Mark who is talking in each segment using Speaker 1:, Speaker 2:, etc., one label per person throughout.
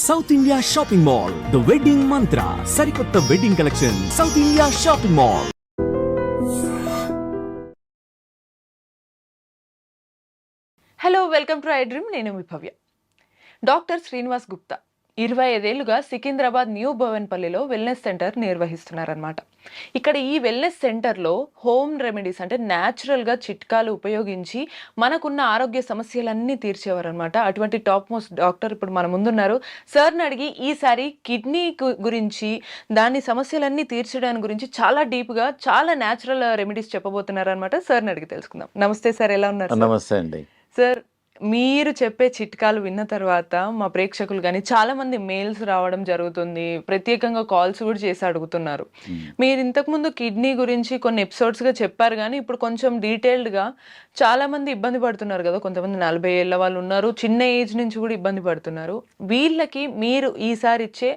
Speaker 1: South India shopping mall, the wedding మంత్ర, సరికొత్త wedding collection, south India shopping mall.
Speaker 2: Hello, welcome to I dream. నేను మీ భవ్య. Doctor Srinivas Gupta 25 ఏళ్లుగా Secunderabad new భవన్పల్లిలో wellness centre నిర్వహిస్తున్నారనమాట. ఇక్కడ ఈ wellness సెంటర్లో home remedies అంటే న్యాచురల్గా చిట్కాలు ఉపయోగించి మనకున్న ఆరోగ్య సమస్యలన్నీ తీర్చేవారనమాట. అటువంటి టాప్ మోస్ట్ డాక్టర్ ఇప్పుడు మన ముందున్నారు. సార్ని అడిగి ఈసారి కిడ్నీ గురించి, దాని సమస్యలన్నీ తీర్చడానికి గురించి చాలా డీప్గా, చాలా న్యాచురల్ రెమెడీస్ చెప్పబోతున్నారనమాట. సార్ని అడిగి తెలుసుకుందాం. నమస్తే సార్, ఎలా ఉన్నారు?
Speaker 3: నమస్తే అండి.
Speaker 2: సార్, మీరు చెప్పే చిట్కాలు విన్న తర్వాత మా ప్రేక్షకులు కానీ చాలా మంది మెయిల్స్ రావడం జరుగుతుంది, ప్రత్యేకంగా కాల్స్ కూడా చేసి అడుగుతున్నారు. మీరు ఇంతకుముందు కిడ్నీ గురించి కొన్ని ఎపిసోడ్స్గా చెప్పారు, కానీ ఇప్పుడు కొంచెం డీటెయిల్డ్గా చాలా మంది ఇబ్బంది పడుతున్నారు కదా. కొంతమంది 40 ఏళ్ళ వాళ్ళు ఉన్నారు, చిన్న ఏజ్ నుంచి కూడా ఇబ్బంది పడుతున్నారు. వీళ్ళకి మీరు ఈసారి ఇచ్చే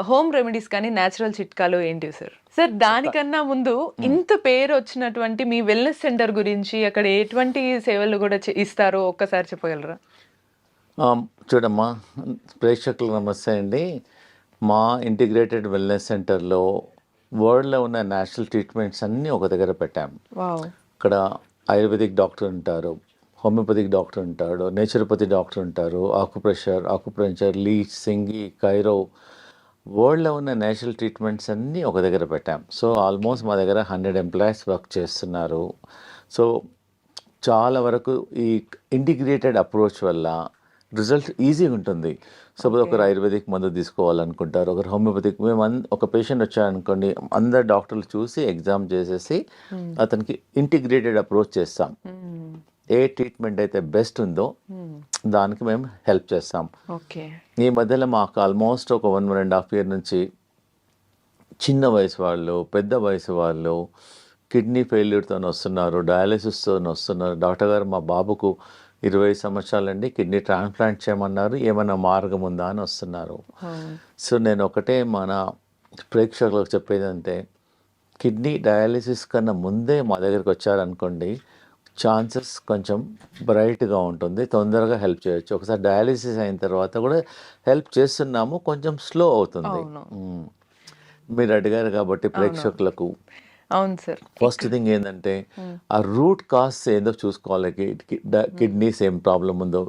Speaker 2: హోమ్ రెమెడీస్ కానీ న్యాచురల్ చిట్కాలు ఏంటివి సార్? సార్, దానికన్నా ముందు ఇంత పేరు వచ్చినటువంటి మీ వెల్నెస్ సెంటర్ గురించి, అక్కడ ఎటువంటి సేవలు కూడా ఇస్తారో ఒక్కసారి చెప్పగలరా?
Speaker 3: చూడమ్మా, ప్రేక్షకులకు నమస్తే అండి. మా ఇంటిగ్రేటెడ్ వెల్నెస్ సెంటర్లో వరల్డ్లో ఉన్న నేషనల్ ట్రీట్మెంట్స్ అన్నీ ఒక దగ్గర పెట్టాము. ఇక్కడ ఆయుర్వేదిక్ డాక్టర్ ఉంటారు, హోమియోపతిక్ డాక్టర్ ఉంటాడు, నేచురోపతి డాక్టర్ ఉంటారు, ఆకుప్రెషర్, లీచ్, సింగి, కైరో, వరల్డ్లో ఉన్న నేషనల్ ట్రీట్మెంట్స్ అన్నీ ఒక దగ్గర పెట్టాం. సో ఆల్మోస్ట్ మా దగ్గర 100 ఎంప్లాయీస్ వర్క్ చేస్తున్నారు. సో చాలా వరకు ఈ ఇంటిగ్రేటెడ్ అప్రోచ్ వల్ల రిజల్ట్ ఈజీగా ఉంటుంది. సపోజ్ ఒకరు ఆయుర్వేదిక్ మందు తీసుకోవాలనుకుంటారు, ఒకరు హోమియోపతిక్. మేము ఒక పేషెంట్ వచ్చారనుకోండి, అందరు డాక్టర్లు చూసి ఎగ్జామ్ చేసేసి అతనికి ఇంటిగ్రేటెడ్ అప్రోచ్ చేస్తాం. ఏ ట్రీట్మెంట్ అయితే బెస్ట్ ఉందో దానికి మేము హెల్ప్ చేస్తాం. ఈ మధ్యలో మాకు ఆల్మోస్ట్ ఒక 1.5 year నుంచి చిన్న వయసు వాళ్ళు, పెద్ద వయసు వాళ్ళు కిడ్నీ ఫెయిల్యూర్తో వస్తున్నారు, డయాలిసిస్తో వస్తున్నారు. డాక్టర్ గారు, మా బాబుకు 20 సంవత్సరాలండి, కిడ్నీ ట్రాన్స్ప్లాంట్ చేయమన్నారు, ఏమైనా మార్గం ఉందా అని వస్తున్నారు. సో నేను ఒకటే మన ప్రేక్షకులకు చెప్పేది అంటే, కిడ్నీ డయాలిసిస్ కన్నా ముందే మా దగ్గరికి వచ్చారనుకోండి, ఛాన్సెస్ కొంచెం బ్రైట్గా ఉంటుంది, తొందరగా హెల్ప్ చేయొచ్చు. ఒకసారి డయాలిసిస్ అయిన తర్వాత కూడా హెల్ప్ చేస్తున్నాము, కొంచెం స్లో అవుతుంది. మీరు అడిగారు కాబట్టి ప్రేక్షకులకు,
Speaker 2: అవును సార్,
Speaker 3: ఫస్ట్ థింగ్ ఏంటంటే ఆ రూట్ కాజ్ ఏందో చూసుకోవాలి. కిడ్నీస్ ఏం ప్రాబ్లం ఉందో,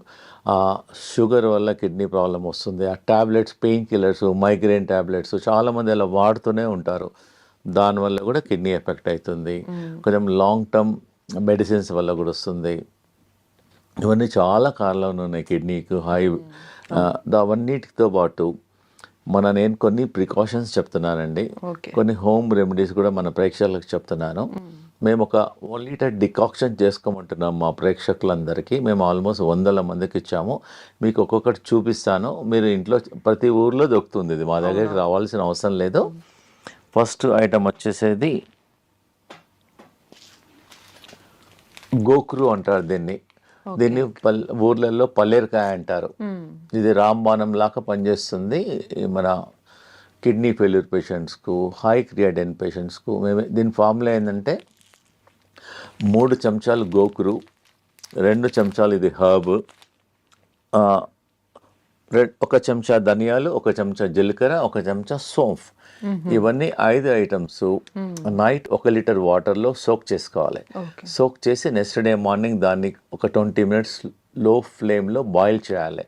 Speaker 3: షుగర్ వల్ల కిడ్నీ ప్రాబ్లం వస్తుంది, ఆ tablets, pain killers, migraine tablets చాలామంది అలా వాడుతూనే ఉంటారు, దానివల్ల కూడా కిడ్నీ ఎఫెక్ట్ అవుతుంది. కొంచెం లాంగ్ టర్మ్ మెడిసిన్స్ వల్ల కూడా వస్తుంది. ఇవన్నీ చాలా కారణాలు ఉన్నాయి కిడ్నీకి. అవన్నిటితో పాటు నేను కొన్ని ప్రికాషన్స్ చెప్తున్నానండి, కొన్ని హోమ్ రెమెడీస్ కూడా మన ప్రేక్షకులకు చెప్తున్నాను. మేము ఒక 1 liter డికాక్షన్ చేసుకోమంటున్నాం మా ప్రేక్షకులందరికీ. మేము ఆల్మోస్ట్ 100 మందికి ఇచ్చాము. మీకు ఒక్కొక్కటి చూపిస్తాను, మీరు ఇంట్లో ప్రతి ఊర్లో దొరుకుతుంది, ఇది మా దగ్గరికి రావాల్సిన అవసరం లేదు. ఫస్ట్ ఐటమ్ వచ్చేసేది గోక్రు అంటారు దీన్ని. ఊర్లలో పల్లేరుకాయ అంటారు. ఇది రాంబాణం లాగా పనిచేస్తుంది మన కిడ్నీ ఫెయిల్యూర్ పేషెంట్స్కు, హై క్రియాటిన్ పేషెంట్స్కు. దీని ఫార్ములా ఏంటంటే 3 చెంచాలు గోకురు, 2 చెంచాలు ఇది హర్బ్, 1 చెంచా ధనియాలు, 1 చెంచా జీలకర్ర, 1 చెంచా సోంఫ్. ఇవన్నీ 5 ఐటమ్స్ నైట్ 1 liter వాటర్లో సోక్ చేసుకోవాలి. సోక్ చేసి నెక్స్ట్ డే మార్నింగ్ దాన్ని ఒక 20 minutes లో ఫ్లేమ్లో బాయిల్ చేయాలి.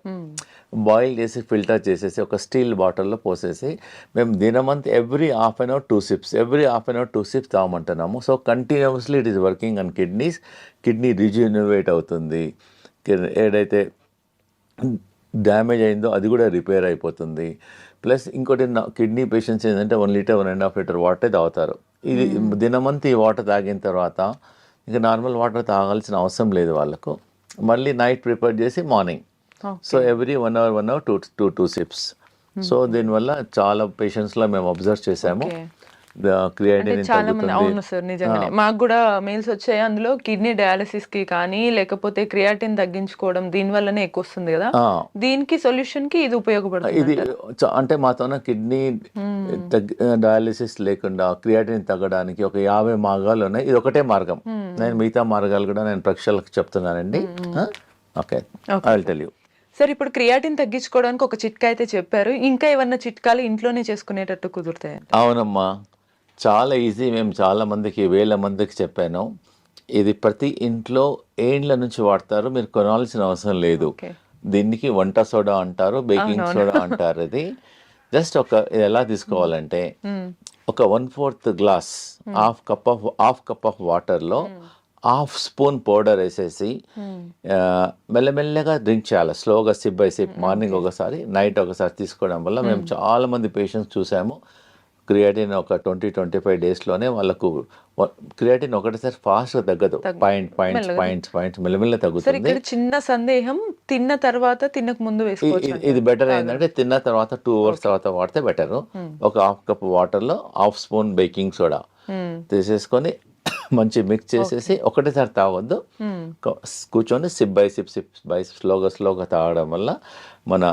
Speaker 3: బాయిల్ చేసి ఫిల్టర్ చేసేసి ఒక స్టీల్ బాటిల్లో పోసేసి మేము దినమంతా every half an hour 2 sips తాగమంటున్నాము. So continuously it is working on kidneys. Kidney rejuvenate అవుతుంది, ఏదైతే డ్యామేజ్ అయిందో అది కూడా రిపేర్ అయిపోతుంది. ప్లస్ ఇంకోటి, కిడ్నీ పేషెంట్స్ ఏంటంటే 1 liter 1.5 liter వాటర్ తాగుతారు. ఇది దినమంతా ఈ వాటర్ తాగిన తర్వాత ఇంకా నార్మల్ వాటర్ తాగాల్సిన అవసరం లేదు వాళ్ళకు. మళ్ళీ నైట్ ప్రిపేర్ చేసి morning, so every 1 hour 2 sips. So దీనివల్ల చాలా పేషెంట్స్లో మేము అబ్జర్వ్ చేసాము,
Speaker 2: చాలా మంది. అవును సార్, నిజంగానే మాకు కూడా మెయిల్స్ వచ్చాయి. అందులో కిడ్నీ డయాలసిస్ కి కానీ, లేకపోతే క్రియాటిన్ తగ్గించుకోవడం, దీని వల్లనే ఎక్కువ వస్తుంది కదా, దీనికి సొల్యూషన్ కి ఇది ఉపయోగపడుతుంది.
Speaker 3: ఇది అంటే మాతోన కిడ్నీ డయాలసిస్ లేకుండా క్రియాటిన్ తగ్గడానికి ఒక 50 మార్గాలు ఉన్నాయి. ఇది ఒకటే మార్గం. నేను మిగతా మార్గాలు కూడా నేను ప్రేక్షకులకు చెప్తున్నానండి. Okay, I will tell you.
Speaker 2: Sir ఇప్పుడు క్రియాటిన్ తగ్గించుకోవడానికి ఒక చిట్కా అయితే చెప్పారు. ఇంకా ఏమన్నా చిట్కాలు ఇంట్లోనే చేసుకునేటట్టు కుదురుతాయి?
Speaker 3: అవునమ్మా, చాలా ఈజీ. మేము చాలా మందికి, వేల మందికి చెప్పాను. ఇది ప్రతి ఇంట్లో ఏండ్ల నుంచి వాడతారు, మీరు కొనాల్సిన అవసరం లేదు.
Speaker 2: ఓకే.
Speaker 3: దీనికి వంట సోడా అంటారు, బేకింగ్ సోడా అంటారు. ఇది జస్ట్ ఇది ఎలా తీసుకోవాలంటే ఒక 1/4 గ్లాస్, హాఫ్ కప్ ఆఫ్ వాటర్లో హాఫ్ స్పూన్ పౌడర్ వేసేసి మెల్లమెల్లగా డ్రింక్ చేయాలి, స్లోగా సిప్ బై సిప్. మార్నింగ్ ఒకసారి, నైట్ ఒకసారి తీసుకోవడం వల్ల మేము చాలా మంది పేషెంట్స్ చూసాము. క్రియాటిన్ ఒక 20-25 డేస్లోనే వాళ్ళకు క్రియాటిన్ ఒకటిసారి ఫాస్ట్గా తగ్గదు, పాయింట్స్ మెల్లమెల్ల
Speaker 2: సార్
Speaker 3: తగ్గుతుంది.
Speaker 2: ఇక్కడ చిన్న సందేహం, తిన్న తర్వాత తినక ముందు వేసుకోవచ్చు.
Speaker 3: ఇది బెటర్ ఏంటంటే తిన్న తర్వాత 2 అవర్స్ తర్వాత వాడితే బెటర్. ఒక హాఫ్ కప్ వాటర్లో హాఫ్ స్పూన్ బేకింగ్ సోడా తీసేసుకొని మంచి మిక్స్ చేసేసి ఒకటేసారి తాగొద్దు, కూర్చొని సిప్ బై సిప్ స్లోగా తాగడం వల్ల మన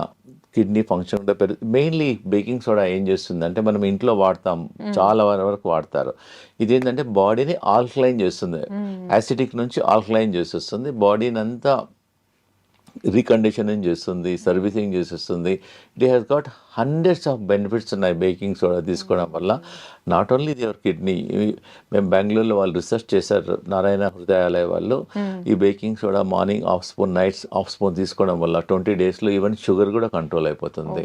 Speaker 3: కిడ్నీ ఫంక్షన్ కూడా పెరుగుతుంది. మెయిన్లీ బేకింగ్ సోడా ఏం చేస్తుందంటే, మనం ఇంట్లో వాడతాం, చాలా వరకు వాడతారు. ఇదేంటంటే బాడీని ఆల్కలైన్ చేస్తుంది, యాసిడిక్ నుంచి ఆల్కలైన్ చేసేస్తుంది, బాడీని అంతా రీకండిషనింగ్ చేస్తుంది, సర్వీసింగ్ చేసేస్తుంది. It has got hundreds of benefits ఉన్నాయి బేకింగ్ సోడా తీసుకోవడం వల్ల. Not only your kidney. మేము బెంగళూరులో వాళ్ళు రీసెర్చ్ చేశారు, నారాయణ హృదయాలయ వాళ్ళు. ఈ baking soda morning half spoon, nights half spoon తీసుకోవడం వల్ల 20 డేస్లో ఈవెన్ షుగర్ కూడా కంట్రోల్ అయిపోతుంది.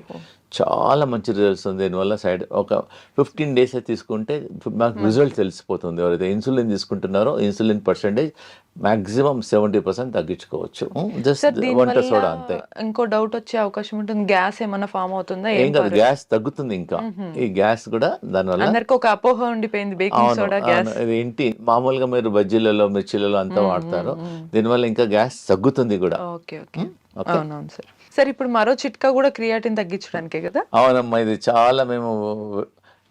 Speaker 3: చాలా మంచి రిజల్ట్స్ ఉంది దీనివల్ల. ఒక 15 డేస్ తీసుకుంటే మాకు రిజల్ట్ తెలిసిపోతుంది. ఎవరైతే ఇన్సులిన్ తీసుకుంటున్నారో ఇన్సులిన్ పర్సెంటేజ్ మాక్సిమం 70% తగ్గించుకోవచ్చు. జస్ట్ వంట సోడా అంతే.
Speaker 2: ఇంకో డౌట్ వచ్చే అవకాశం ఉంటుంది, గ్యాస్ ఏమన్నా ఫామ్ అవుతుందా?
Speaker 3: ఏం కాదు, గ్యాస్ తగ్గుతుంది. ఇంకా ఈ గ్యాస్ కూడా దానివల్ల
Speaker 2: అందరికి ఒక అపోహ ఉండిపోయింది, బేకింగ్ సోడా గ్యాస్.
Speaker 3: ఏంటి, మామూలుగా మీరు బజ్జీలలో, మిర్చిలలో అంతా వాడతారు, దీనివల్ల ఇంకా గ్యాస్ తగ్గుతుంది కూడా.
Speaker 2: ఓకే. అవునవును సార్. సార్ ఇప్పుడు మరో చిట్కా కూడా క్రియాటిన్ తగ్గించడానికే కదా?
Speaker 3: అవునమ్మా, ఇది చాలా మేము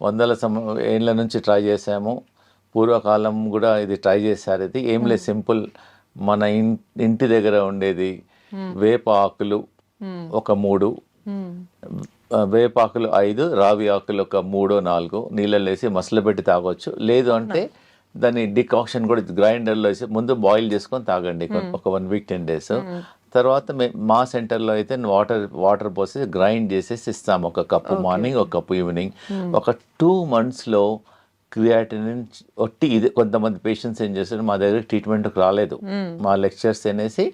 Speaker 3: వందల ఏళ్ళ నుంచి ట్రై చేసాము. పూర్వకాలం కూడా ఇది ట్రై చేశారు. ఇది ఏం లేదు, సింపుల్. మన ఇంటి దగ్గర ఉండేది వేప ఆకులు ఒక 3, వేపాకులు 5, రావి ఆకులు ఒక 3-4 నీళ్ళలో వేసి మసలు పెట్టి తాగొచ్చు. లేదు అంటే దాన్ని డికాక్షన్ కూడా గ్రైండర్లో వేసి ముందు బాయిల్ చేసుకొని తాగండి ఒక 1 వీక్ 10 డేస్. తర్వాత మా సెంటర్లో అయితే వాటర్ పోసి గ్రైండ్ చేసేసి ఇస్తాము, ఒక కప్పు మార్నింగ్, ఒక కప్పు ఈవినింగ్. ఒక 2 monthsలో క్రియాటిన్ ఒట్టి ఇది. కొంతమంది పేషెంట్స్ ఏం చేస్తారు, మా దగ్గర ట్రీట్మెంట్కి రాలేదు, మా లెక్చర్స్ అనేసి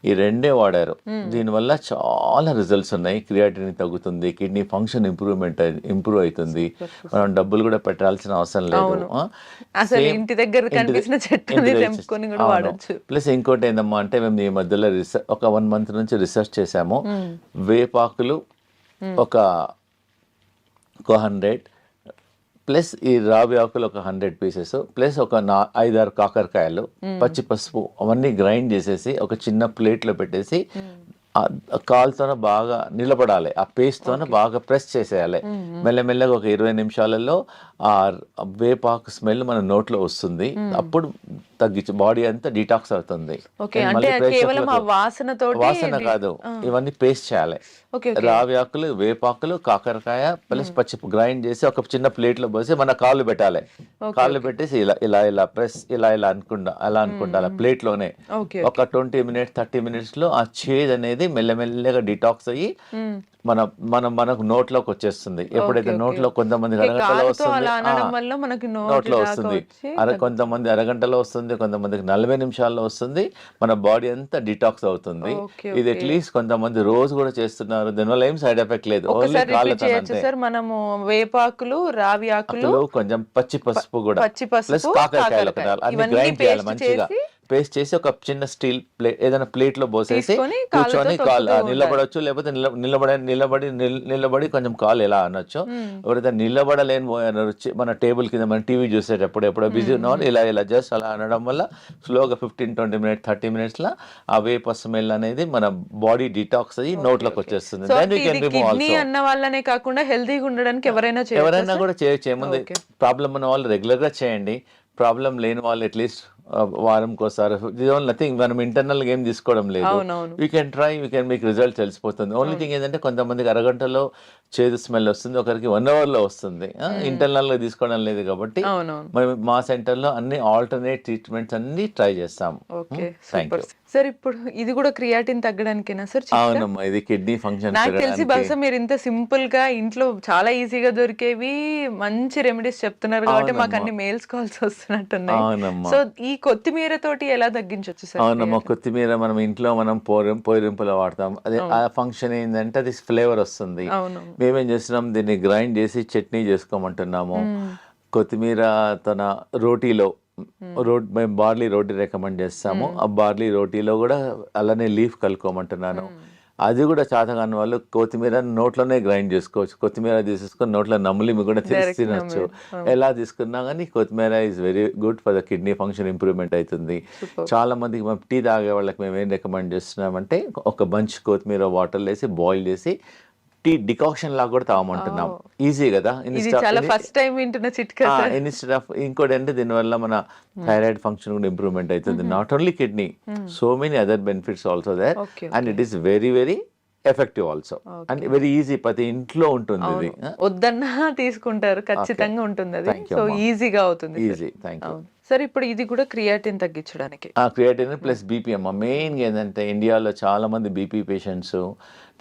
Speaker 3: ఈ 2 వాడారు. దీనివల్ల చాలా రిజల్ట్స్ ఉన్నాయి. క్రియాటిన్ తగ్గుతుంది, కిడ్నీ ఫంక్షన్ ఇంప్రూవ్ అవుతుంది, మనం డబ్బులు కూడా పెట్టాల్సిన అవసరం లేదు.
Speaker 2: ఇంటి దగ్గర కనిపించిన చెట్టుని తెంపుకొని కూడా వాడొచ్చు.
Speaker 3: ప్లస్ ఇంకోటి ఏందమ్మా అంటే, మేము ఈ మధ్యలో ఒక 1 month నుంచి రీసెర్చ్ చేసాము. వేపాకులు ఒక 100 ప్లస్ ఈ రావి ఆకులు ఒక 100 పీసెస్ ప్లస్ ఒక 5-6 కాకరకాయలు, పచ్చి పసుపు అవన్నీ గ్రైండ్ చేసేసి ఒక చిన్న ప్లేట్లో పెట్టేసి కాలుతోనే బాగా నిలబడాలి, ఆ పేస్ట్తోనే బాగా ప్రెస్ చేసేయాలి. మెల్లమెల్లగా ఒక 20 నిమిషాలలో ఆ వేపాకు స్మెల్ మన నోట్లో వస్తుంది. అప్పుడు తగ్గించి బాడీ అంతా డిటాక్స్ అవుతుంది. వాసన కాదు, ఇవన్నీ పేస్ట్ చేయాలి. రావి ఆకులు, వేపాకులు, కాకరకాయ ప్లస్ పచ్చి గ్రైండ్ చేసి ఒక చిన్న ప్లేట్లో పోసి మన కాళ్ళు పెట్టాలి. కాళ్ళు పెట్టేసి ఇలా ప్రెస్ అలా అనుకుంటా ప్లేట్లోనే ఒక 20 minutes 30 minutes లో ఆ చేదు అనేది మెల్లమెల్లగా డిటాక్స్ అయ్యి మనకు నోట్లోకి వచ్చేస్తుంది. ఎప్పుడైతే నోట్లో కొంతమంది అరగంటలో వస్తుంది, నోట్లో వస్తుంది, కొంతమంది అరగంటలో వస్తుంది, కొంతమందికి 40 నిమిషాల్లో వస్తుంది. మన బాడీ అంతా డిటాక్స్ అవుతుంది. ఇది అట్లీస్ట్ కొంతమంది రోజు కూడా చేస్తున్నారు. దీనివల్ల ఏం సైడ్ ఎఫెక్ట్ లేదు, ఓన్లీ కాళ్ళతో.
Speaker 2: మనము వేపాకులు, రావి ఆకులు,
Speaker 3: కొంచెం పచ్చి పసుపు కూడా ప్లస్ కాకరకాయలు అన్ని గ్రైండ్ చేయాలి మంచిగా. పేస్ట్ చేసి ఒక చిన్న స్టీల్ ప్లేట్ ఏదైనా ప్లేట్ లో పోసేసి కూర్చొని కాలు నిలబడొచ్చు, లేకపోతే నిలబడి కొంచెం కాలు ఎలా అనొచ్చు. ఎవరైతే నిలబడలేని మన టేబుల్ కింద మన టీవీ చూసేటప్పుడు ఎప్పుడో బిజీ ఉన్నవాళ్ళు ఇలా జస్ట్ అలా అనడం వల్ల స్లోగా 15-20 minutes 30 minutes లా ఆ వేప స్మెల్ అనేది మన బాడీ డిటాక్స్ అయ్యి నోట్లోకి వచ్చేస్తుంది.
Speaker 2: అన్న వాళ్ళనే కాకుండా హెల్తీగా ఉండడానికి ఎవరైనా కూడా
Speaker 3: చేయొచ్చు. ఏముంది, ప్రాబ్లం ఉన్న వాళ్ళు రెగ్యులర్ గా చేయండి, ప్రాబ్లం లేని వాళ్ళు అట్లీస్ట్ వారంకోసారి. నథింగ్, మనం ఇంటర్నల్ గా ఏం తీసుకోవడం లేదు. We can try, we can మీకు రిజల్ట్ తెలిసిపోతుంది. ఓన్లీ థింగ్ ఏంటంటే కొంతమందికి అరగంటలో చేదు స్మెల్ వస్తుంది, ఒకరికి 1 అవర్లో వస్తుంది. ఇంటర్నల్గా తీసుకోవడం లేదు కాబట్టి
Speaker 2: అవునవును.
Speaker 3: మరి మా సెంటర్లో అన్ని ఆల్టర్నేట్ ట్రీట్మెంట్స్ అన్ని ట్రై చేస్తాం.
Speaker 2: Okay,
Speaker 3: thank
Speaker 2: super
Speaker 3: you.
Speaker 2: Sir. ఇప్పుడు ఇది కూడా క్రియాటిన్ తగ్గడానికేనా సార్?
Speaker 3: అవునమ్మా, ఇది కిడ్నీ ఫంక్షన్
Speaker 2: నాకు తెలిసి బహుశా మీరు ఇంత సింపుల్ గా ఇంట్లో చాలా ఈజీగా దొరికేవి మంచి రెమెడీస్ చెప్తున్నారు కాబట్టి మాకు అన్ని మెయిల్స్ కాల్స్ వస్తున్నట్టున్నాయి.
Speaker 3: అవునమ్మా.
Speaker 2: సో ఈ కొత్తిమీర తోటి ఎలా తగ్గించవచ్చు సార్?
Speaker 3: అవునమ్మా, కొత్తిమీర మనం ఇంట్లో మనం పోరింపులో వాడతాం. అదే ఆ ఫంక్షన్ ఏంటంటే అది ఫ్లేవర్ వస్తుంది.
Speaker 2: అవును.
Speaker 3: మేమేం చేస్తున్నాం, దీన్ని గ్రైండ్ చేసి చట్నీ చేసుకోమంటున్నాము. కొత్తిమీర తన రోటీలో మేము బార్లీ రోటీ రికమెండ్ చేస్తాము. ఆ బార్లీ రోటీలో కూడా అలానే లీఫ్ కలుపుకోమంటున్నాను. అది కూడా చాతగాని వాళ్ళు కొత్తిమీర నోట్లోనే గ్రైండ్ చేసుకోవచ్చు. కొత్తిమీర తీసేసుకొని నోట్లో నమిలి కూడా తినొచ్చు. ఎలా తీసుకున్నా కానీ కొత్తిమీర is very good for the kidney function, improvement అవుతుంది. చాలా మందికి మేము టీ తాగే వాళ్ళకి మేము ఏం రికమెండ్ చేస్తున్నామంటే ఒక బంచ్ కొత్తిమీర వాటర్లో వేసి బాయిల్ చేసి టీ డికాక్షన్ లాగా కూడా తాగమంటున్నాం. ఈజీ కదా. ఇన్స్టెడ్ ఆఫ్ ఇంకోటి అంటే దీనివల్ల మన థైరాయిడ్ ఫంక్షన్ కూడా ఇంప్రూవ్మెంట్ అవుతుంది. Not only kidney, so many other benefits also there, and it is very very effective also and very easy. ప్రతి ఇంట్లో ఉంటుంది ఇది.
Speaker 2: వద్దన్నా తీసుకుంటారు, ఖచ్చితంగా ఉంటుంది అది. సో ఈజీగా అవుతుంది.
Speaker 3: ఈజీ. Thank you
Speaker 2: sir. ఇప్పుడు ఇది కూడా క్రియాటిన్ తగ్గించడానికి.
Speaker 3: క్రియాటిన్ ప్లస్ బీపీ అమ్మ. మెయిన్గా ఏంటంటే ఇండియాలో చాలా మంది బీపీ పేషెంట్స్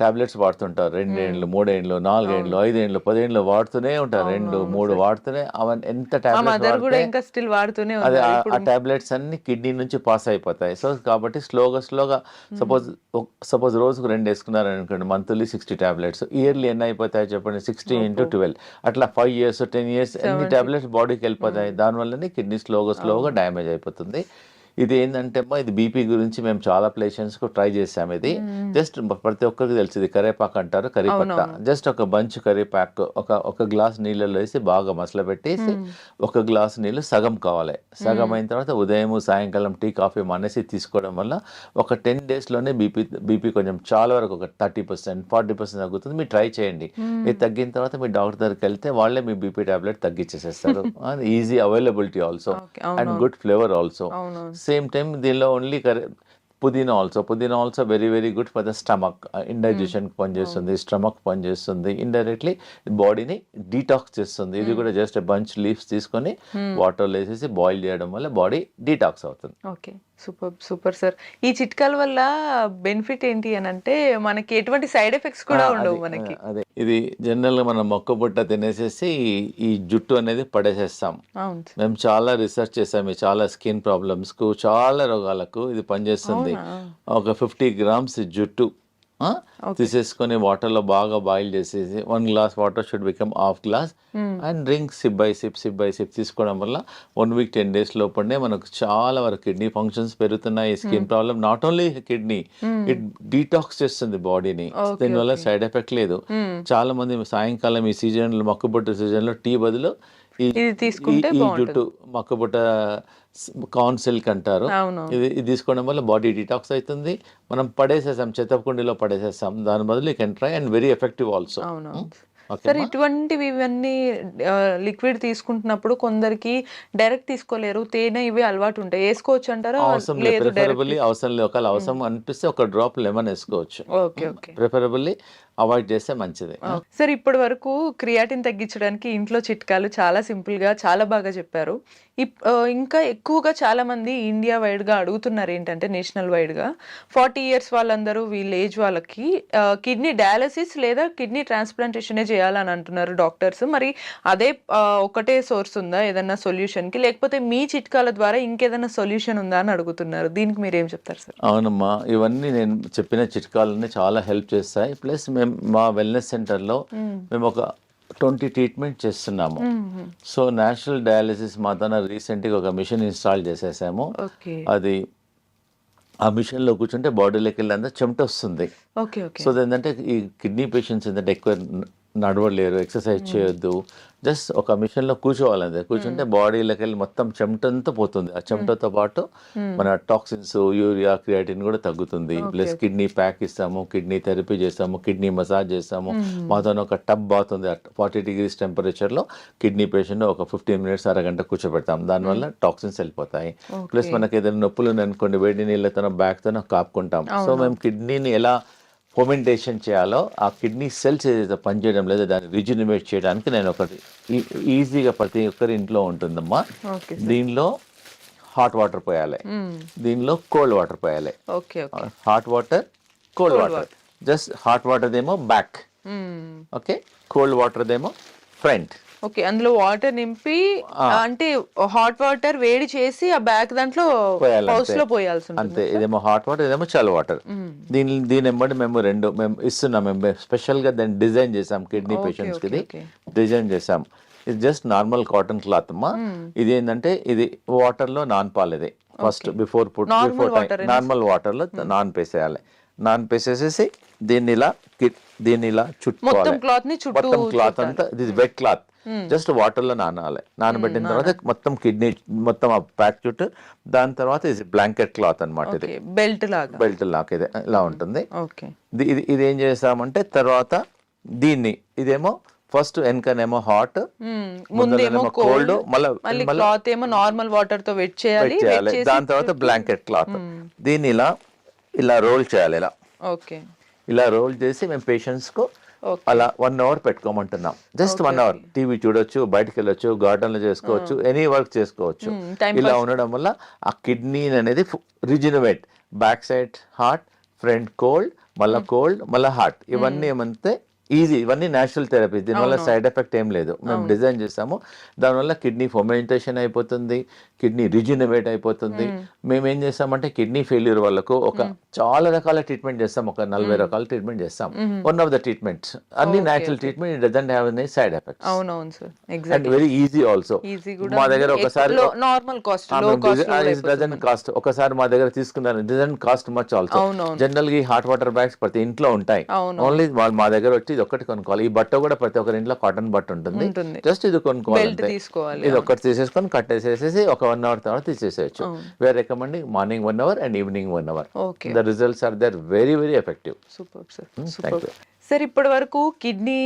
Speaker 3: టాబ్లెట్స్ వాడుతుంటారు. 2 ఏళ్ళు 3 ఏళ్ళు 4 ఏళ్ళు 5 ఏళ్ళు 10 ఏళ్ళు వాడుతూనే ఉంటారు. 2 3 వాడుతూనే అవన్నీ ఎంత టాబ్లెట్స్ అదే ఆ టాబ్లెట్స్ అన్ని కిడ్నీ నుంచి పాస్ అయిపోతాయి. సో కాబట్టి స్లోగా సపోజ్ రోజుకు 2 వేసుకున్నారు అనుకోండి, మంత్లీ 60 టాబ్లెట్స్. ఇయర్లీ ఎన్ని అయిపోతాయి చెప్పండి, 60 × 12. అట్లా 5 years 10 years ఎన్ని టాబ్లెట్స్ బాడీకి వెళ్ళిపోతాయి. దానివల్లనే కిడ్నీ స్లోగా డ్యామేజ్ అయిపోతుంది. ఇది ఏంటంటే ఇది బీపీ గురించి మేము చాలా పేషెంట్స్కు ట్రై చేసాము. ఇది జస్ట్ ప్రతి ఒక్కరికి తెలిసి ఇది కరేపాకు అంటారు, కరిపత్త. జస్ట్ ఒక బంచ్ కరివేపాకు ఒక గ్లాస్ నీళ్ళలో వేసి బాగా మసలబెట్టేసి ఒక గ్లాస్ నీళ్ళు సగం కావాలి. సగం అయిన తర్వాత ఉదయం సాయంకాలం టీ కాఫీ మానేసి తీసుకోవడం వల్ల ఒక 10 daysలోనే బీపీ కొంచెం చాలా వరకు ఒక 30% 40% తగ్గుతుంది. మీరు ట్రై చేయండి. ఇది తగ్గిన తర్వాత మీ డాక్టర్ దగ్గరికి వెళ్తే వాళ్ళే మీ బీపీ టాబ్లెట్ తగ్గించేసేస్తారు. Easy availability also and good flavour also. Same time దీనిలో only pudina also very very good for the stomach. ఇండైజెషన్కి పనిచేస్తుంది, స్టమక్ పనిచేస్తుంది, ఇండైరెక్ట్లీ బాడీని డీటాక్స్ చేస్తుంది. ఇది కూడా జస్ట్ బంచ్ లీవ్స్ తీసుకొని వాటర్లో వేసేసి బాయిల్ చేయడం వల్ల బాడీ డీటాక్స్ అవుతుంది.
Speaker 2: Okay, super sir. ఈ చిట్కాల వల్ల బెనిఫిట్ ఏంటి అని అంటే మనకి ఎటువంటి సైడ్ ఎఫెక్ట్స్ కూడా ఉండవు మనకి.
Speaker 3: అదే ఇది జనరల్గా మనం మొక్క బుట్ట తినేసేసి ఈ జుట్టు అనేది పడేసేస్తాం. మేము చాలా రీసెర్చ్ చేసాము. చాలా స్కిన్ ప్రాబ్లమ్స్ కు, చాలా రోగాలకు ఇది పనిచేస్తుంది. ఒక 50 grams జుట్టు తీసేసుకొని వాటర్లో బాగా బాయిల్ చేసేసి 1 glass water should become ½ glass and drink SIP by SIP తీసుకోవడం వల్ల 1 week 10 days లోపలనే మనకు చాలా వరకు కిడ్నీ ఫంక్షన్స్ పెరుగుతున్నాయి. Skin problem not only kidney, it detox చేస్తుంది బాడీని. దీనివల్ల సైడ్ ఎఫెక్ట్ లేదు. చాలా మంది సాయంకాలం ఈ సీజన్లో మొక్కబుట్ట సీజన్లో టీ బదులు ఈ జుట్టు మొక్కబుట్ట కార్న్ సిల్క్ అంటారు. ఇది తీసుకోవడం వల్ల బాడీ డిటాక్స్ అవుతుంది. మనం పడేసేసాం, చెత్తకుండీలో పడేసేసాం. దాని బదులు you can try and very effective also.
Speaker 2: Sir ఇటువంటివి ఇవన్నీ లిక్విడ్ తీసుకుంటున్నప్పుడు కొందరికి డైరెక్ట్ తీసుకోలేరు, తేనె ఇవి అలవాటు ఉంటాయి, వేసుకోవచ్చు అంటారా?
Speaker 3: అవసరం లేదు, ఒకవేళ అవసరం అనిపిస్తే ఒక డ్రాప్ లెమన్ వేసుకోవచ్చు. ప్రిఫరబుల్లీ అవాయిడ్ చేస్తే మంచిది.
Speaker 2: సార్ ఇప్పటి వరకు క్రియాటిన్ తగ్గించడానికి ఇంట్లో చిట్కాలు చాలా సింపుల్ గా చాలా బాగా చెప్పారు. ఇంకా ఎక్కువగా చాలా మంది ఇండియా వైడ్ గా అడుగుతున్నారు ఏంటంటే నేషనల్ వైడ్ గా 40 years వాళ్ళందరూ వీళ్ళ ఏజ్ వాళ్ళకి కిడ్నీ డయాలసిస్ లేదా కిడ్నీ ట్రాన్స్ప్లాంటేషన్ చేయాలని అంటున్నారు డాక్టర్స్. మరి అదే ఒకటే సోర్స్ ఉందా ఏదన్నా సొల్యూషన్ కి, లేకపోతే మీ చిట్కాల ద్వారా ఇంకేదైనా సొల్యూషన్ ఉందా అని అడుగుతున్నారు. దీనికి మీరు ఏం చెప్తారు సార్?
Speaker 3: అవునమ్మా, ఇవన్నీ నేను చెప్పిన చిట్కాలన్నీ చాలా హెల్ప్ చేస్తాయి. ప్లస్ మా వెల్నెస్ సెంటర్లో మేము ఒక 20 ట్రీట్మెంట్ చేస్తున్నాము. సో నేషనల్ డయాలసిస్ మా తన రీసెంట్గా ఒక మిషన్ ఇన్స్టాల్ చేసేసాము. అది ఆ మిషన్లో కూర్చుంటే బాడీలోకి వెళ్ళి అంతా చెమట వస్తుంది. సో ఏంటంటే ఈ కిడ్నీ పేషెంట్స్ ఏంటంటే ఎక్కువ నడవలేరు, ఎక్సర్సైజ్ చేయొద్దు, జస్ట్ ఒక మిషన్లో కూర్చోవాలంటే కూర్చుంటే బాడీలోకి వెళ్ళి మొత్తం చెమటంతా పోతుంది. ఆ చెమటతో పాటు మన టాక్సిన్స్, యూరియా, క్రియాటిన్ కూడా తగ్గుతుంది. ప్లస్ కిడ్నీ ప్యాక్ ఇస్తాము, కిడ్నీ థెరపీ చేస్తాము, కిడ్నీ మసాజ్ చేస్తాము. మాతో ఒక టబ్ బాత్ ఉంది, 40 degrees టెంపరేచర్లో కిడ్నీ పేషెంట్ ఒక 15 minutes అరగంట కూర్చోబెడతాం. దానివల్ల టాక్సిన్స్ వెళ్ళిపోతాయి. ప్లస్ మనకి ఏదైనా నొప్పులు అనుకోండి, వేడి నీళ్ళతో బ్యాక్తో కాపుకుంటాం. సో మేము కిడ్నీని ఎలా ఫర్మెంటేషన్ చేయాలో ఆ కిడ్నీ సెల్స్ ఏదైతే పనిచేయడం లేదో దాన్ని రిజ్యూనివేట్ చేయడానికి నేను ఒకటి ఈజీగా ప్రతి ఒక్కరి ఇంట్లో ఉంటుందమ్మా.
Speaker 2: ఓకే
Speaker 3: దీనిలో హాట్ వాటర్ పోయాలి, దీనిలో కోల్డ్ వాటర్ పోయాలి.
Speaker 2: Okay okay
Speaker 3: hot water, cold water. Just hot water ఏమో బ్యాక్, ఓకే, కోల్డ్ వాటర్ ఏమో ఫ్రంట్.
Speaker 2: ఓకే, అందులో వాటర్ నింపి అంటే హాట్ వాటర్ వేడి చేసి ఆ బ్యాక్ దాంట్లో పౌచ్ లో పోయాల్సి ఉంటుంది.
Speaker 3: అంతే. ఇదేమో హాట్ వాటర్, ఇదేమో చల్ వాటర్. దీని ఎంబడి మేము మేము ఇస్తున్నాం. మేము స్పెషల్ గా దాన్ని డిజైన్ చేసాం కిడ్నీ పేషెంట్స్ కి. డిజైన్ చేసాం. ఇది జస్ట్ నార్మల్ కాటన్ క్లాత్ అమ్మా. ఇది ఏంటంటే ఇది వాటర్ లో నానపాలి. ఇది ఫస్ట్ బిఫోర్ నార్మల్ వాటర్ లో నానపేసేయాలి. నానపేసేసేసి దీన్ని ఇలా చుట్టుకోవాలి. మొత్తం క్లాత్ అంతా ఇది వెట్ క్లాత్. జస్ట్ వాటర్ లో నానాలి. నానబెట్టిన తర్వాత మొత్తం కిడ్నీ మొత్తం ఆ ప్యాక్ చుట్టూ. దాని తర్వాత ఇది బ్లాంకెట్ క్లాత్ అన్నమాట. ఇది
Speaker 2: బెల్ట్
Speaker 3: లాగా ఇది ఇలా ఉంటుంది. ఇది ఏం చేసామంటే తర్వాత దీన్ని ఇదేమో ఫస్ట్ వెనకనేమో హాట్, ముందేమో కోల్డ్, మళ్ళీ
Speaker 2: క్లాత్ ఏమో నార్మల్ వాటర్ తో వెట్ చేయాలి.
Speaker 3: దాని తర్వాత బ్లాంకెట్ క్లాత్. దీన్ని ఇలా రోల్ చేయాలి. ఇలా రోల్ చేసి మేము పేషెంట్స్ కు అలా 1 hour పెట్టుకోమంటున్నాం. జస్ట్ 1 hour టీవీ చూడొచ్చు, బయటకు వెళ్ళొచ్చు, గార్డెన్ లో చేసుకోవచ్చు, ఎనీ వర్క్ చేసుకోవచ్చు. ఇలా ఉండడం వల్ల ఆ కిడ్నీ అనేది rejuvenate, back side heart, front cold, మళ్ళా హార్ట్. ఇవన్నీ ఏమంటే ఈజీ. ఇవన్నీ న్యాచురల్ థెరపీ. దీనివల్ల సైడ్ ఎఫెక్ట్ ఏం లేదు. మేము డిజైన్ చేసాము. దానివల్ల కిడ్నీ ఫర్మెంటేషన్ అయిపోతుంది, కిడ్నీ రిజినవేట్ అయిపోతుంది. మేము ఏం చేస్తామంటే కిడ్నీ ఫెయిల్యూర్ వాళ్ళకు చాలా రకాల ట్రీట్మెంట్ చేస్తాం. ఒక 40 రకాల ట్రీట్మెంట్ చేస్తాం. వన్ ఆఫ్ ద ట్రీట్మెంట్స్ అన్ని natural treatment. It doesn't have any side effects. And very easy also. మా దగ్గర ఒకసారి డజన్ కాస్ట్ ఒకసారి మా దగ్గర తీసుకున్నారు. Doesn't cost much also. General గా హాట్ వాటర్ బ్యాగ్స్ ప్రతి ఇంట్లో ఉంటాయి. ఓన్లీ వాళ్ళు మా దగ్గర వచ్చి ఇది ఒక్కటి కొనుక్కోవాలి. ఈ బట్ట కూడా ప్రతి ఒక్కరి ఇంట్లో కాటన్ బట్ట ఉంటుంది. జస్ట్ ఇది కొనుక్కోవాలి. ఇది ఒక్కటి తీసేసుకొని కట్టేసేసి ఒక 1 hour తర్వాత తీసేసేయచ్చు. We are recommending morning 1 hour and evening 1 hour. The results are there very very effective.
Speaker 2: Super sir. Sir, ఇప్పటి వరకు కిడ్నీ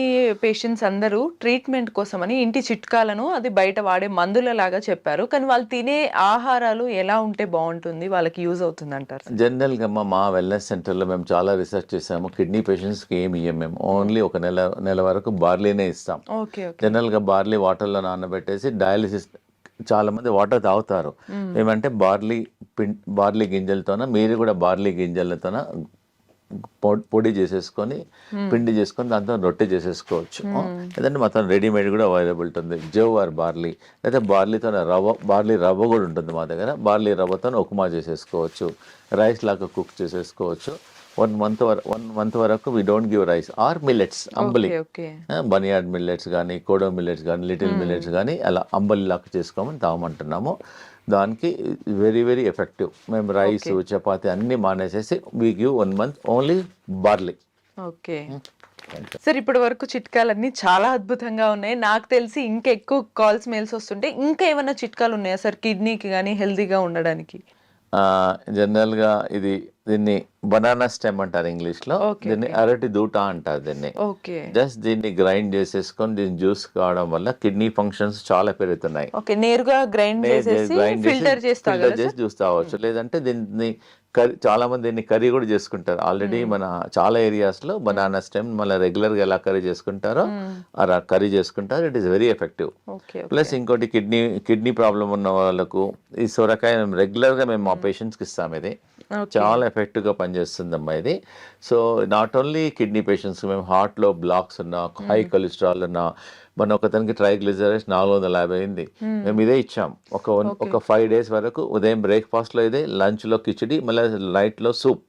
Speaker 2: పేషెంట్స్ అందరూ ట్రీట్మెంట్ కోసమని ఇంటి చిట్కాలను అది బయట వాడే మందుల లాగా చెప్పారు. కానీ వాళ్ళు తినే ఆహారాలు ఎలా ఉంటే బాగుంటుంది, వాళ్ళకి యూజ్ అవుతుంది అంటారు?
Speaker 3: జనరల్ గా మా వెల్నెస్ సెంటర్ లో మేము చాలా రీసెర్చ్ చేసాము. కిడ్నీ పేషెంట్స్ కి ఏమి ఇయ్యం మేము. ఓన్లీ ఒక నెల వరకు బార్లీనే ఇస్తాం. జనరల్ గా బార్లీ వాటర్ లో నానబెట్టేసి డయాలిసిస్ చాలా మంది వాటర్ తాగుతారు. ఏమంటే బార్లీ గింజలతోన, మీరు కూడా బార్లీ గింజలతోన పొడి చేసేసుకొని పిండి చేసుకొని దాంతో రొట్టె చేసేసుకోవచ్చు. లేదంటే మొత్తం రెడీమేడ్ కూడా అవైలబుల్ ఉంటుంది. జవ్ ఆర్ బార్లీ, లేదా బార్లీతో బార్లీ రవ్వ కూడా ఉంటుంది మా దగ్గర. బార్లీ రవ్వతో ఉప్మా చేసేసుకోవచ్చు, రైస్ లాగా కుక్ చేసేసుకోవచ్చు. 1 month వరకు we don't give rice or millets, అంబలి, బనియాడ్ మిల్లెట్స్ కానీ, కోడో మిల్లెట్స్ కానీ, లిటిల్ మిల్లెట్స్ కానీ అలా అంబలి లాగా చేసుకోమని తాగమంటున్నాము. దానికి వెరీ వెరీ ఎఫెక్టివ్. మేము రైస్, చపాతి అన్ని మానేసేసి we give 1 month only barley.
Speaker 2: Okay sir, ఇప్పటి వరకు చిట్కాలన్నీ చాలా అద్భుతంగా ఉన్నాయి. నాకు తెలిసి ఇంకా ఎక్కువ కాల్స్, మెయిల్స్ వస్తుంటే ఇంకా ఏమైనా చిట్కాలు ఉన్నాయా సార్ కిడ్నీకి కానీ హెల్తీగా ఉండడానికి?
Speaker 3: జనరల్గా దీన్ని బనానా స్టెమ్ అంటారు ఇంగ్లీష్ లో. దీన్ని అరటి దూట అంటారు దీన్ని. జస్ట్ దీన్ని గ్రైండ్ చేసేసుకొని దీన్ని జ్యూస్ కావడం వల్ల కిడ్నీ ఫంక్షన్స్ చాలా పెరుగుతున్నాయి.
Speaker 2: నేరుగా గ్రైండ్ చేసి ఫిల్టర్ చేసి
Speaker 3: జ్యూస్ తాగవచ్చు. లేదంటే దీన్ని చాలా మంది దీన్ని కర్రీ కూడా చేసుకుంటారు. ఆల్రెడీ మన చాలా ఏరియాస్ లో బనానా స్టెమ్ మళ్ళీ రెగ్యులర్ గా ఎలా కర్రీ చేసుకుంటారో అలా కర్రీ చేసుకుంటారు. It is very effective. Plus ఇంకోటి కిడ్నీ ప్రాబ్లం ఉన్న వాళ్ళకు ఈ సొరకాయ రెగ్యులర్ గా మేము మా పేషెంట్స్ కి ఇస్తాం. ఇది చాలా ఎఫెక్టివ్ గా పనిచేస్తుందమ్మా ఇది. So not only kidney patients, మేము హార్ట్ లో బ్లాక్స్ ఉన్నా, హై కొలెస్ట్రాల్ ఉన్నా, మన ఒకతనికి ట్రైగ్లిజరైడ్స్ 450 అయింది. మేము ఇదే ఇచ్చాం ఒక 5 days వరకు. ఉదయం బ్రేక్ఫాస్ట్ లో ఇదే, లంచ్ లో కిచిడి, మళ్ళీ నైట్ లో సూప్.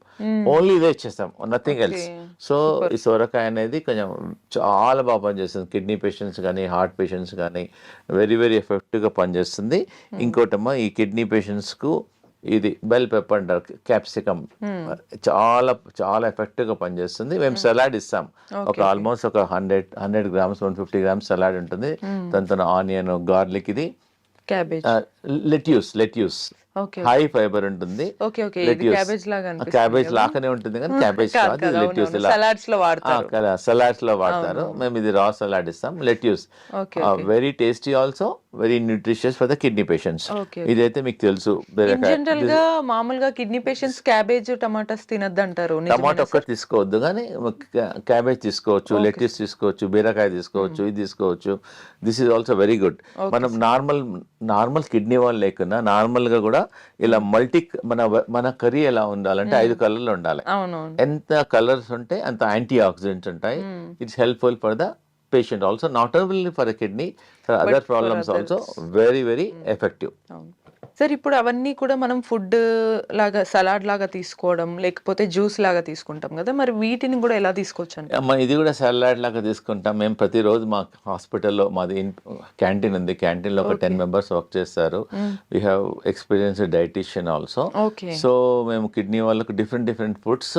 Speaker 3: ఓన్లీ ఇదే ఇచ్చేస్తాం, నథింగ్ ఎల్స్. సో ఈ సొరకాయ అనేది కొంచెం చాలా బాగా పనిచేస్తుంది కిడ్నీ పేషెంట్స్ కానీ, హార్ట్ పేషెంట్స్ కానీ. వెరీ వెరీ ఎఫెక్టివ్గా పనిచేస్తుంది. ఇంకోటమ్మా, ఈ కిడ్నీ పేషెంట్స్కు ఇది బెల్ పెప్పర్ అంటారు, క్యాప్సికమ్, చాలా చాలా ఎఫెక్టివ్గా పనిచేస్తుంది. మేము సలాడ్ ఇస్తాం. ఒక ఆల్మోస్ట్ ఒక 100 grams 150 grams సలాడ్ ఉంటుంది. దాంతో ఆనియన్, గార్లిక్, ఇది లెట్యూస్
Speaker 2: ఓకే
Speaker 3: హై ఫైబర్ ఉంటుంది.
Speaker 2: ఓకే ఓకే ఇది
Speaker 3: Lettuce.
Speaker 2: క్యాబేజ్ లాగా
Speaker 3: క్యాబేజ్ లాగానే ఉంటుంది కానీ క్యాబేజ్ కాదు, ఇది లెట్యూస్. ఇలా
Speaker 2: సలాడ్స్ లో వాడతారు.
Speaker 3: సలాడ్స్ లో వాడతారు, మేము ఇది రా సలాడ్ ఇస్తాం. Lettuce
Speaker 2: okay
Speaker 3: very tasty, also very nutritious for the kidney patients.
Speaker 2: Okay
Speaker 3: ఇదైతే మీకు తెలుసు.
Speaker 2: ఇన్ జనరల్ గా మామూలుగా కిడ్నీ పేషెంట్స్ క్యాబేజ్ టమాటాస్ తినద్దు అంటారు.
Speaker 3: టమాటో ఒక్కటి తీసుకోవద్దు కానీ క్యాబేజ్ తీసుకోవచ్చు, లెట్యూస్ తీసుకోవచ్చు, బీరకాయ తీసుకోవచ్చు, ఇది తీసుకోవచ్చు. This is also very good. మనం నార్మల్ కిడ్నీ వాళ్ళు లేకున్నా నార్మల్ గా కూడా ఇలా మల్టీ మన కర్రీ ఎలా ఉండాలంటే 5 కలర్లు ఉండాలి.
Speaker 2: అవునవును.
Speaker 3: ఎంత కలర్స్ ఉంటే అంత యాంటీ ఆక్సిడెంట్స్ ఉంటాయి. It's helpful for the patient also, not only for the kidney, for other problems also very very effective.
Speaker 2: Sir ఇప్పుడు అవన్నీ కూడా మనం ఫుడ్ లాగా సలాడ్ లాగా తీసుకోవడం లేకపోతే జ్యూస్ లాగా తీసుకుంటాం కదా, మరి వీటిని కూడా ఎలా తీసుకోవచ్చు అంటే?
Speaker 3: అమ్మ ఇది కూడా సలాడ్ లాగా తీసుకుంటాం మేము ప్రతిరోజు. మా హాస్పిటల్లో మాది క్యాంటీన్ ఉంది, క్యాంటీన్ లో ఒక 10 members వర్క్ చేస్తారు. We have experienced dietitian also. So మేము కిడ్నీ వాళ్ళకు డిఫరెంట్ ఫుడ్స్,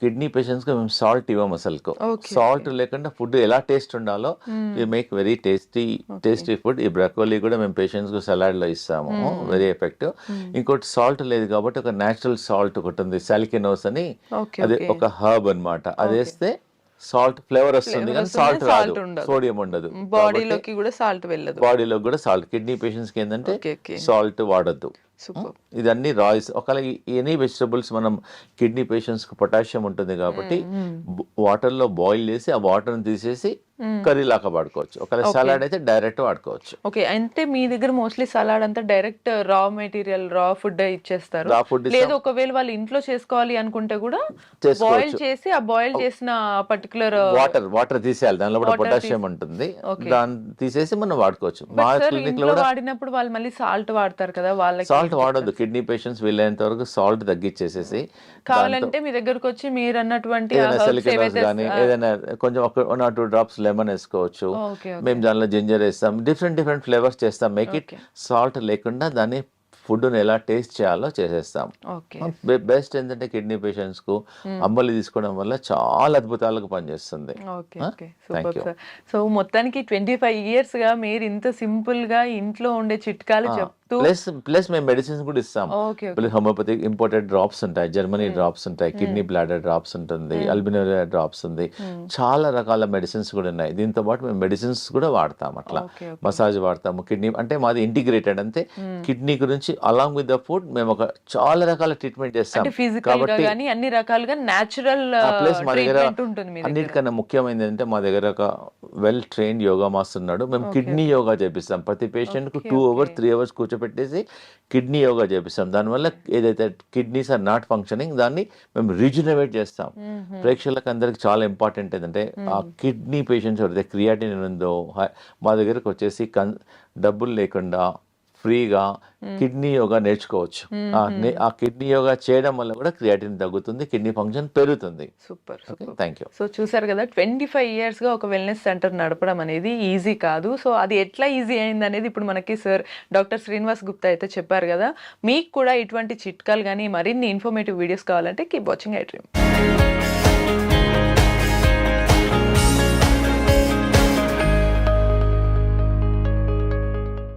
Speaker 3: కిడ్నీ పేషెంట్స్ కి మేము సాల్ట్ ఇవ్వము అసలు. సాల్ట్ లేకుండా ఫుడ్ ఎలా టేస్ట్ ఉండాలో we make very tasty food. ఈ బ్రకోలీ కూడా మేము పేషెంట్స్ కు సలాడ్ లో ఇస్తాము, వెరీ ఎఫెక్టివ్. ఇంకోటి సాల్ట్ లేదు కాబట్టి ఒక నేచురల్ సాల్ట్ ఒకటి ఉంది, సాలికినోస్ అని. అది ఒక హర్బ్ అన్నమాట. అది వేస్తే సాల్ట్ ఫ్లేవర్ వస్తుంది కానీ సాల్ట్ రాదు, సోడియం ఉండదు.
Speaker 2: బాడీలోకి కూడా సాల్ట్ వెళ్ళదు.
Speaker 3: బాడీలో కూడా సాల్ట్. కిడ్నీ పేషెంట్స్ కి ఏంటంటే సాల్ట్ వాడద్దు. ఇదన్నీ రాయిస్. ఒకవేళ ఎనీ వెజిటబుల్స్ మనం కిడ్నీ పేషెంట్స్ కు పొటాషియం ఉంటుంది కాబట్టి వాటర్ లో బాయిల్ చేసి ఆ వాటర్ ని తీసేసి కర్రీ లాగా వాడుకోవచ్చు. ఒకవేళ సలాడ్ అయితే డైరెక్ట్ వాడుకోవచ్చు.
Speaker 2: ఓకే, అంటే మీ దగ్గర మోస్ట్లీ సలాడ్ అంతా డైరెక్ట్ రా మెటీరియల్, రా ఫుడ్ ఇచ్చేస్తారు. లేదు ఒకవేళ వాళ్ళు ఇంట్లో చేసుకోవాలి అనుకుంటే కూడా బాయిల్ చేసి ఆ బాయిల్ చేసిన పర్టికులర్
Speaker 3: వాటర్ తీసేయాలి, దానిలో కూడా పొటాషియం ఉంటుంది, దాన్ని తీసేసి మనం వాడుకోవచ్చు. మా క్లినిక్ లో
Speaker 2: వాడినప్పుడు వాళ్ళు మళ్ళీ సాల్ట్ వాడతారు కదా, వాళ్ళకి
Speaker 3: సాల్ట్ వాడద్దు. కిడ్నీ పేషెంట్స్ వీలైనంత వరకు సాల్ట్ తగ్గించేసేసి
Speaker 2: కావాలంటే మీ దగ్గరకు వచ్చి మీరు అన్నటువంటి
Speaker 3: కానీ ఏదైనా కొంచెం 1 or 2 drops లెమన్ వేసుకోవచ్చు. మేము దానిలో జింజర్ వేస్తాం, డిఫరెంట్ ఫ్లేవర్స్ చేస్తాం. మేక్ ఇట్ సాల్ట్ లేకుండా దాన్ని ఫుడ్ ఎలా టేస్ట్ చేయాలో చేసేస్తాం. బెస్ట్ ఏంటంటే కిడ్నీ పేషెంట్స్ కు అంబలి తీసుకోవడం వల్ల చాలా అద్భుతాలకు పనిచేస్తుంది.
Speaker 2: సో మొత్తానికి 25 years గా మీరు ఇంత సింపుల్ గా ఇంట్లో ఉండే చిట్కాలు చెప్తూ
Speaker 3: ప్లస్ మేము మెడిసిన్స్ కూడా ఇస్తాం. హోమియోపతిక్ ఇంపోర్టెడ్ డ్రాప్స్ ఉంటాయి, జర్మనీ డ్రాప్స్ ఉంటాయి, కిడ్నీ బ్లాడర్ డ్రాప్స్ ఉంటుంది, అల్బినోరియా డ్రాప్స్ ఉంది, చాలా రకాల మెడిసిన్స్ కూడా ఉన్నాయి. దీంతో పాటు మేము మెడిసిన్స్ కూడా వాడతాం. అట్లా మసాజ్ వాడతాము. కిడ్నీ అంటే మాది ఇంటిగ్రేటెడ్, అంతే కిడ్నీ గురించి అలాంగ్ విత్ ద ఫుడ్ మేము ఒక చాలా రకాల ట్రీట్మెంట్ చేస్తాం.
Speaker 2: కాబట్టి అన్ని రకాలుగా నేచురల్
Speaker 3: ప్లస్ మా దగ్గర అన్నిటికన్నా ముఖ్యమైనది ఏంటంటే మా దగ్గర ఒక వెల్ ట్రైన్డ్ యోగా మాస్టర్ ఉన్నాడు. మేము కిడ్నీ యోగా చేపిస్తాం. ప్రతి పేషెంట్ కు 2 hours 3 hours కూర్చోపెట్టేసి కిడ్నీ యోగా చేపిస్తాం. దానివల్ల ఏదైతే కిడ్నీస్ ఆర్ నాట్ ఫంక్షనింగ్ దాన్ని మేము రీజనరేట్ చేస్తాం. ప్రేక్షకులకు అందరికి చాలా ఇంపార్టెంట్ ఏంటంటే ఆ కిడ్నీ పేషెంట్స్ ఎవరైతే క్రియాటిన్ ఉందో మా దగ్గరకు వచ్చేసి డబ్బులు లేకుండా ఫ్రీగా కిడ్నీ యోగా నేర్చుకోవచ్చు. ఆ కిడ్నీ యోగా చేయడం వల్ల కూడా క్రియాటిన్ తగ్గుతుంది, కిడ్నీ ఫంక్షన్ పెరుగుతుంది.
Speaker 2: Super,
Speaker 3: thank you.
Speaker 2: సో చూసారు కదా, 25 years గా ఒక వెల్నెస్ సెంటర్ నడపడం అనేది ఈజీ కాదు. సో అది ఎట్లా ఈజీ అయింది అనేది ఇప్పుడు మనకి సార్ డాక్టర్ శ్రీనివాస్ గుప్తా అయితే చెప్పారు కదా. మీకు కూడా ఇటువంటి చిట్కాలు కానీ మరిన్ని ఇన్ఫర్మేటివ్ వీడియోస్ కావాలంటే కీప్ వాచింగ్ ఐ డ్రీమ్.